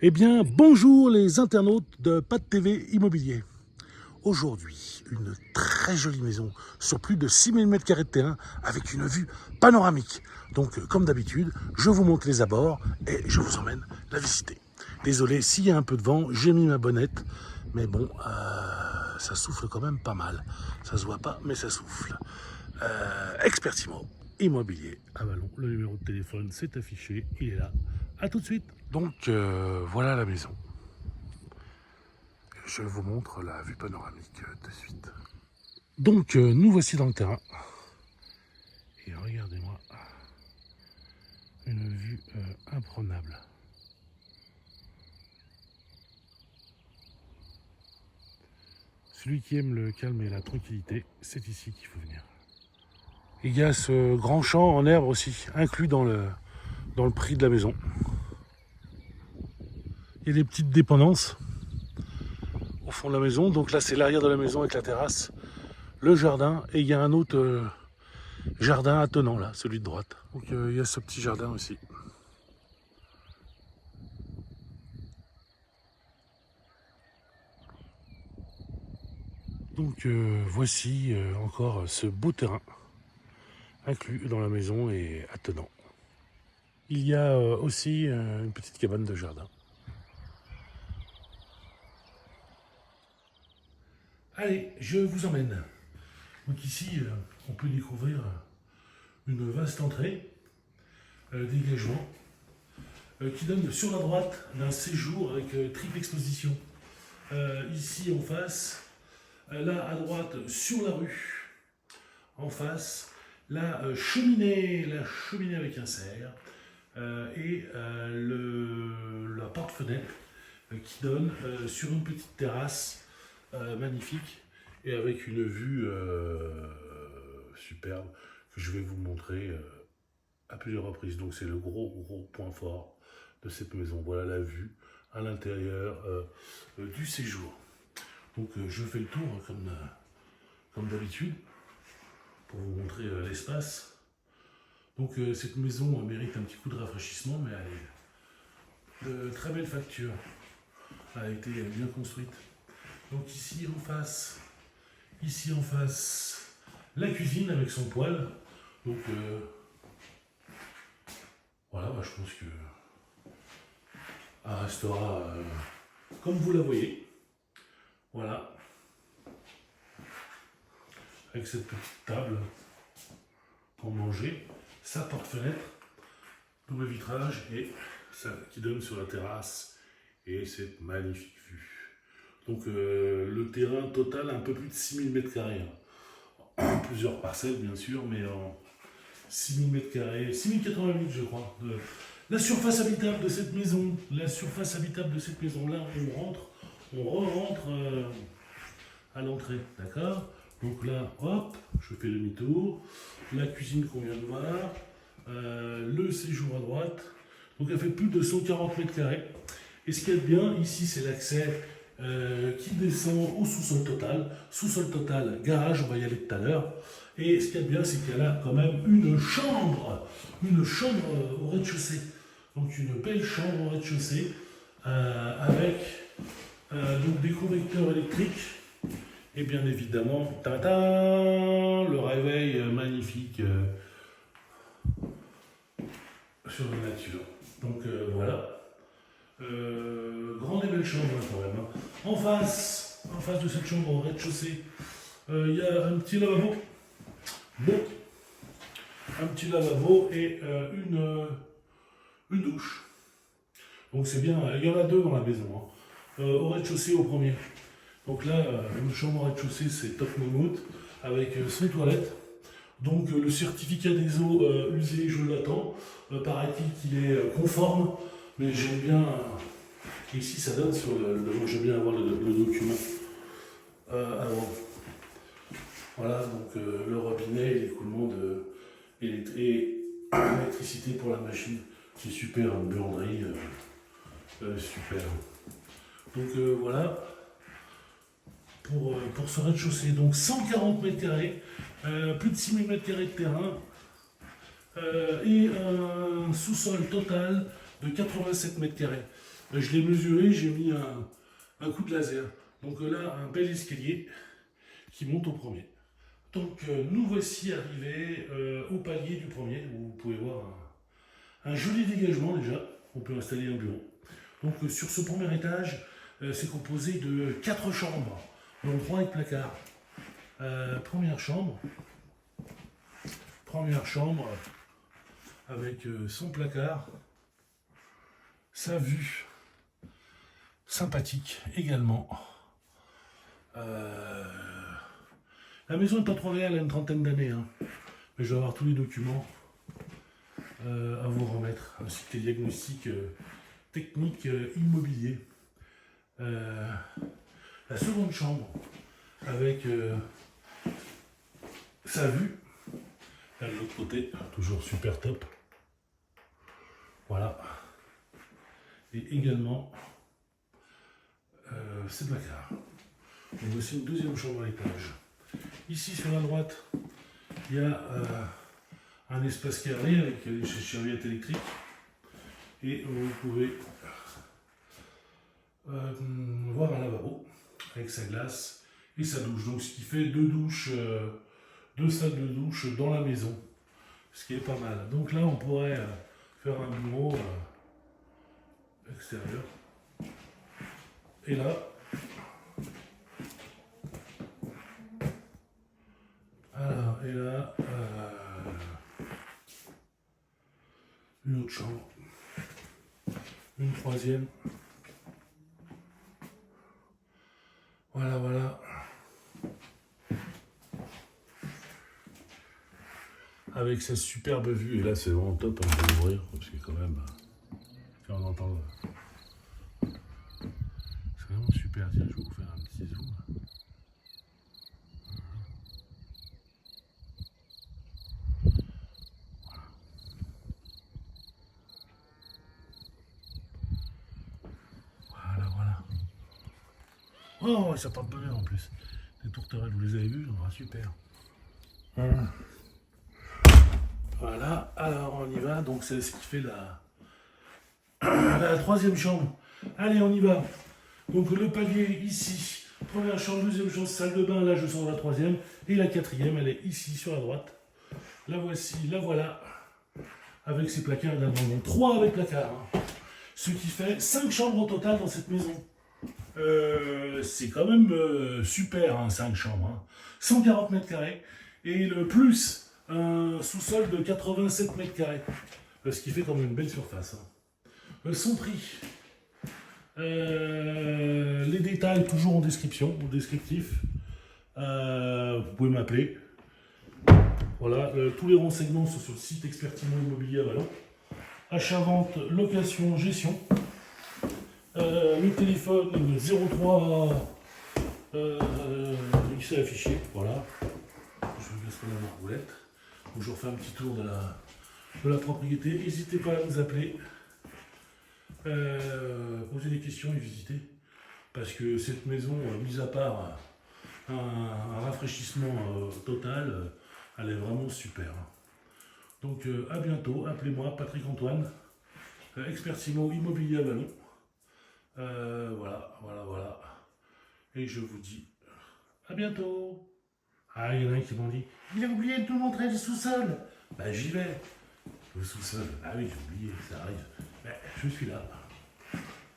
Eh bien, bonjour les internautes de Pat TV Immobilier. Aujourd'hui, une très jolie maison sur plus de 6000 m² de terrain avec une vue panoramique. Donc, comme d'habitude, je vous montre les abords et je vous emmène la visiter. Désolé s'il y a un peu de vent, j'ai mis ma bonnette, mais bon, ça souffle quand même pas mal. Ça se voit pas, mais ça souffle. Expertimo Immobilier à Vallon. Le numéro de téléphone s'est affiché, il est là. A tout de suite. Donc voilà la maison. Je vous montre la vue panoramique de suite. Donc nous voici dans le terrain. Et regardez-moi, une vue imprenable. Celui qui aime le calme et la tranquillité, c'est ici qu'il faut venir. Il y a ce grand champ en herbe aussi, inclus dans le prix de la maison. Il y a des petites dépendances au fond de la maison. Donc là, c'est l'arrière de la maison avec la terrasse, le jardin, et il y a un autre jardin attenant là, celui de droite. Donc il y a ce petit jardin aussi. Donc voici encore ce beau terrain inclus dans la maison et attenant. Il y a aussi une petite cabane de jardin. Allez, je vous emmène. Donc ici, on peut découvrir une vaste entrée, dégagement, qui donne sur la droite d'un séjour avec triple exposition. Ici en face, là à droite sur la rue, en face, la cheminée avec un cerf et la porte-fenêtre qui donne sur une petite terrasse magnifique et avec une vue superbe que je vais vous montrer à plusieurs reprises. Donc c'est le gros point fort de cette maison. Voilà la vue à l'intérieur du séjour. Donc je fais le tour comme d'habitude pour vous montrer l'espace. Donc cette maison mérite un petit coup de rafraîchissement, mais elle est de très belle facture. Elle a été bien construite. Donc ici en face, la cuisine avec son poêle. Donc voilà, je pense que elle restera comme vous la voyez. Voilà. Avec cette petite table pour manger, sa porte-fenêtre, double vitrage et ça qui donne sur la terrasse et cette magnifique vue. Donc le terrain total un peu plus de 6000 m². Plusieurs parcelles bien sûr, mais en 6000 m², 6088 je crois. La surface habitable de cette maison, là on re-rentre à l'entrée, d'accord? Donc là, hop, je fais demi-tour, la cuisine qu'on vient de voir, le séjour à droite, donc elle fait plus de 140 m². Et ce qu'il y a de bien, ici c'est l'accès qui descend au sous-sol total, garage, on va y aller tout à l'heure. Et ce qu'il y a de bien, c'est qu'elle a quand même une chambre au rez-de-chaussée. Donc une belle chambre au rez-de-chaussée avec donc des convecteurs électriques. Et bien évidemment, le réveil magnifique sur la nature. Donc voilà. Grande et belle chambre quand même. Hein. En face de cette chambre au rez-de-chaussée, il y a un petit lavabo. Bon, un petit lavabo et une douche. Donc c'est bien, il y en a deux dans la maison. Hein. Au rez-de-chaussée au premier. Donc là, une chambre au rez-de-chaussée, c'est top mammouth avec son toilette. Donc le certificat des eaux usées, je l'attends. Paraît-il qu'il est conforme, mais j'aime bien. Ici, ça donne sur j'aime bien avoir le document avant. Voilà, donc le robinet, l'écoulement d'électricité pour la machine. C'est super, une buanderie, super. Donc voilà. Pour ce rez-de-chaussée. Donc 140 m², plus de 6000 m² de terrain et un sous-sol total de 87 m². Je l'ai mesuré, j'ai mis un coup de laser. Donc là, un bel escalier qui monte au premier. Donc nous voici arrivés au palier du premier, où vous pouvez voir un joli dégagement déjà. On peut installer un bureau. Donc sur ce premier étage, c'est composé de 4 chambres, dont 3 avec placard. Première chambre avec son placard, sa vue sympathique également. La maison n'est pas trop vieille, elle a une trentaine d'années, hein. Mais je vais avoir tous les documents à vous remettre, ainsi que les diagnostics techniques immobiliers. La seconde chambre avec sa vue, là, de l'autre côté, toujours super top. Voilà. Et également ses placards. Donc voici une deuxième chambre à l'étage. Ici sur la droite, il y a un espace carré avec des serviettes électriques. Et vous pouvez voir un lavabo avec sa glace et sa douche. Donc ce qui fait 2 douches, 2 salles de douche dans la maison. Ce qui est pas mal. Donc là on pourrait faire un bureau extérieur. Et là, une autre chambre, une troisième. Voilà. Avec sa superbe vue, et là c'est vraiment top, on peut l'ouvrir, parce que quand même, quand on entend, c'est vraiment super. Tiens, je vais vous faire un petit zoom. Voilà. Oh, ça porte bien en plus. Les tourterelles, vous les avez vus, super. Voilà, alors on y va, donc c'est ce qui fait la troisième chambre. Allez, on y va. Donc le palier ici, première chambre, deuxième chambre, salle de bain, là je sors la troisième. Et la quatrième, elle est ici sur la droite. La voici, la voilà, avec ses placards également. Donc 3 avec placard. Hein. Ce qui fait 5 chambres au total dans cette maison. C'est quand même super, hein, 5 chambres. Hein. 140 mètres carrés. Et le plus un sous-sol de 87 mètres carrés. Ce qui fait quand même une belle surface. Hein. Son prix. Les détails toujours en description, au descriptif. Vous pouvez m'appeler. Voilà, tous les renseignements sont sur le site Expertimo Immobilier à Vallon. Achat, vente, location, gestion. Le téléphone 03 il s'est affiché, voilà. Je vous laisse pas la margoulette. Donc je refais un petit tour de la propriété. N'hésitez pas à nous appeler, poser des questions et visiter. Parce que cette maison, mis à part un rafraîchissement total, elle est vraiment super. Donc à bientôt, appelez-moi Patrick Antoine, Expertimo Immobilier à Vallon. Voilà. Et je vous dis à bientôt. Ah, il y en a qui m'ont dit, il a oublié de nous montrer le sous-sol. Bah j'y vais. Le sous-sol. Ah oui, j'ai oublié, ça arrive. Mais je suis là.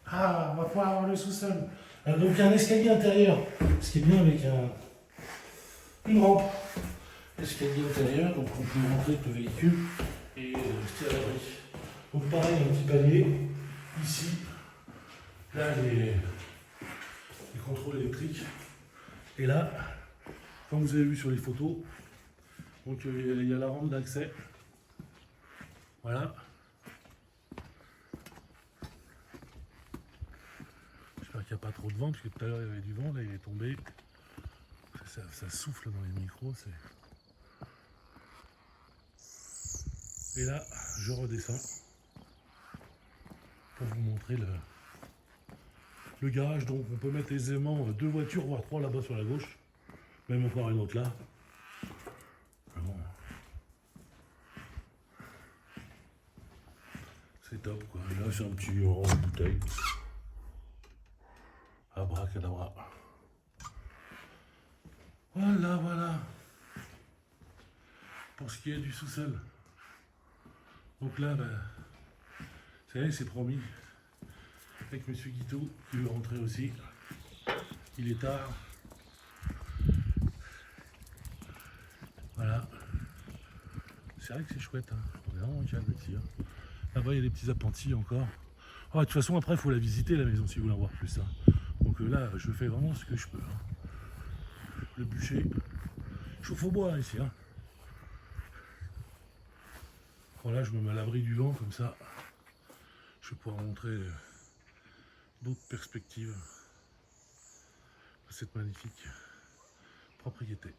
Ah, on va pouvoir avoir le sous-sol. Donc il y a un escalier intérieur. Ce qui est bien avec une rampe. Escalier intérieur, donc on peut rentrer avec le véhicule et rester à l'abri. Donc pareil, un petit palier. Ici. Là, les contrôles électriques. Et là, comme vous avez vu sur les photos, donc il y a la rampe d'accès. Voilà. J'espère qu'il n'y a pas trop de vent, parce que tout à l'heure il y avait du vent, là il est tombé. Ça souffle dans les micros. Et là, je redescends pour vous montrer le garage. Donc on peut mettre aisément 2 voitures, voire 3 là-bas sur la gauche. Même encore une autre là. Bon. C'est top quoi. Et là c'est un petit rang de bouteille. Abracadabra. Voilà, voilà. Pour ce qui est du sous-sol. Donc là, ben, ça y est, c'est promis. Avec Monsieur Guiteau, qui veut rentrer aussi. Il est tard. Voilà. C'est vrai que c'est chouette, hein. On est vraiment calme ici. Hein. Là-bas, il y a des petits appentis encore. Oh, de toute façon, après, il faut la visiter, la maison, si vous voulez en voir plus. Hein. Donc là, je fais vraiment ce que je peux. Hein. Le bûcher. Chauffe au bois, ici. Hein. Voilà, je me mets à l'abri du vent, comme ça. Je vais pouvoir montrer d'autres perspectives à cette magnifique propriété.